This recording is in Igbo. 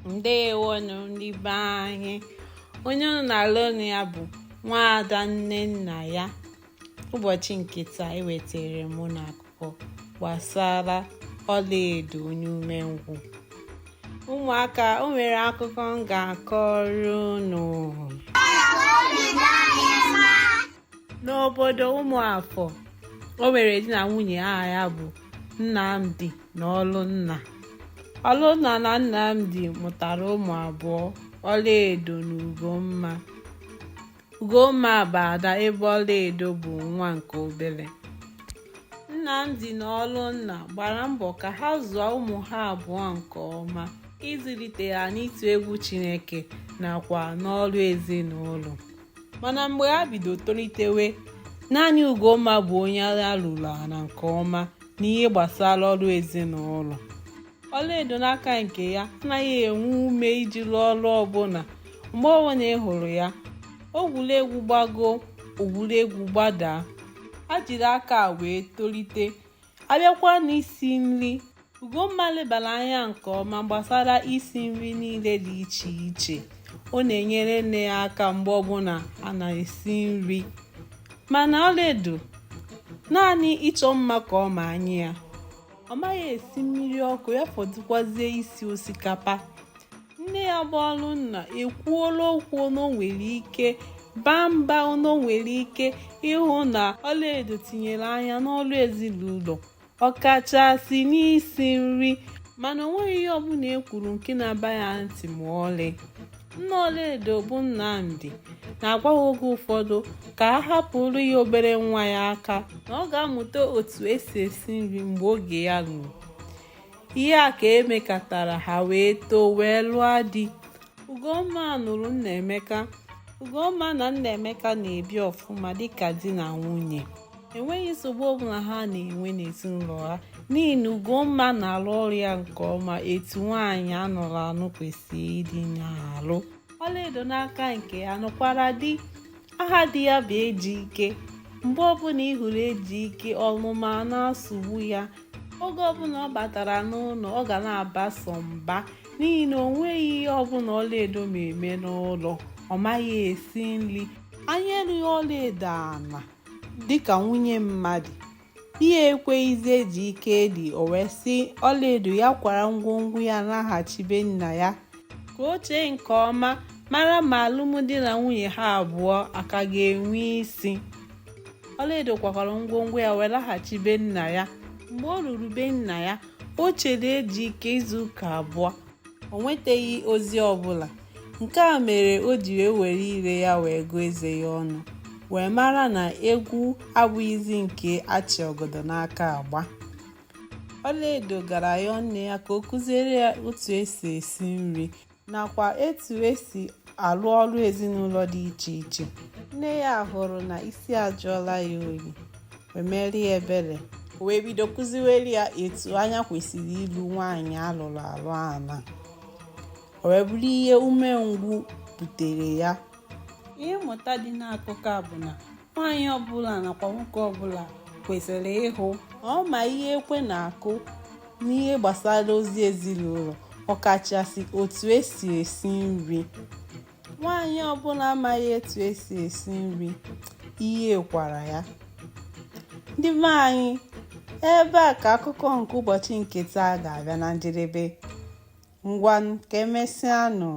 Ndewonu ndị be anyị. Onye unu na-alụ ọnụ ya bụ Nwaada Nnennaya. Ụbọchị nke taa ewetara m n'akụkọ gbasara ọlaedo onye umengwụ. Ụmụaka, o nwere akụkọ m ga-akọrọ unu. N'obodo Ụmụafọ, o nwere di na nwunye aha ya bụ Nnamdi na Ọlụnna. Ọlụnna na Nnamdi mụtara ụmụ abụọ, Ọlaedo na Ugomma. Ugomma bụ ada ebe Ọlaedo bụ nwa nke obere. Nnamdi na Ọlụnna gbara mbọ ka ha zụọ ụmụ ha abụọ nke ọma, ịzụlite ha n'ịtụ egwu Chineke nakwa n'ọrụ ezinụlọ. Mana mgbe ha bido tolitewe, naanị Ugomma bụ onye a lụrụ ala nke ọma n'ihe gbasara ọrụ ezinụlọ. Ọlaedo n'aka nke ya anaghị enwe ume iji rụọ ọrụ ọbụla. Mgbe ọbụla ị hụrụ ya, ogwuregwu gbago, ogwuregwu gbadaa. Ha jiri aka wee tolite. Abịakwa n'isi nri, Ugomma lebara anya nke ọma gbasara isi nri niile dị iche iche. Ọ na-enyere nne ya aka mgbe ọbụla a na-esi nri. Mana Ọlaedo, naanị ịchọ mma ka ọ ma anya ya. Ọ maghị esi mmiri ọkụ, ya fọdụkwazie isi osikapa. Nne ya bụ Ọlụnna ekwuola okwu na o nwere ike baa mba, na o nwere ike ịhụ na Ọlaedo tinyere anya n'ọrụ ezinụlọ, ọkachasị n'isi nri. Mana o nweghị ihe ọbụla e kwuru nke na-aba ya ntị ma ọlị. Nna Ọlaedo bụ Nnamdi na-agwa ha oge ụfọdụ ka a hapụrụ ya obere nwa ya aka, na ọ ga-amụta otu esi esi nri mgbe oge ya ruru. Ihe a ka emekọtara ha wee too wee lụọ di. Ugomma nụrụ Nnaemeka. Ugomma na Nnaemeka na-ebi ọfụma dịka di na nwunye. Enweghị nsogbu ọbụla ha na-enwe n'ezinụlọ ha, n'ihi na Ugomma na-arụ ọrụ ya nke ọma etu nwaanyị anụrụ anụ kwesịrị ịdị na-arụ. Ọlaedo n'aka nke ya nụkwara di. Aha di ya bụ Ejike. Mgbe ọbụla ị hụrụ Ejike, ọmụma na-asụgbu ya. Oge ọbụla ọ batara n'ụlọ, ọ ga na-abaso mba, n'ihi na o nweghị ihe ọbụla Ọlaedo ma eme n'ụlọ. Ọ maghị esi nri. Anya erughị Ọlaedo ala dịka nwunye mmadụ. Ihe ekweghịzi Ejike dị, o wee sị Ọlaedo ya kwara ngwongwo ya laghachibe nna ya ka o chee nke ọma mara ma alụmdi na nwunye ha abụọ aka ga-enwe isi. Ọlaedo kwakwara ngwongwo ya wee laghachibe nna ya. Mgbe o ruru be nna ya, o chere Ejike izu ụka abụọ, o nwetaghị ozi ọbụla. Nke a mere o ji were ire ya wee gụọ eze ya ọnụ, wee mara na egwu abụghịzi nke achị ọgọdọ n'aka agba. Ọlaedo gara yọọ nne ya ka o kụziere ya otu esi esi nri nakwa etu esi alụ ọrụ ezinụlọ dị iche iche. Nne ya hụrụ na isi ajụọla ya oyi, wee mere ya ebere. O wee bido kụziwere ya etu anya kwesịrị ilu nwaanyị alụrụ alụ ala. O wee bụrụ ihe umengwụ butere ya. Ihe mmụta dị n'akụkọ a bụ na nwaanyị ọbụla nakwa nwoke ọbụla kwesịrị ịhụ na ọ ma ihe ekwe na-akụ n'ihe gbasara ozi ezinụlọ, ọkachasị otu esi esi nri. Nwaanyị ọbụla amaghị etu esi esi nri, ihe kwara ya. Ndị be anyị, ebe a ka akụkọ nke ụbọchị nke taa ga-abịa na njedebe. Ngwanụ ka emesịanụ.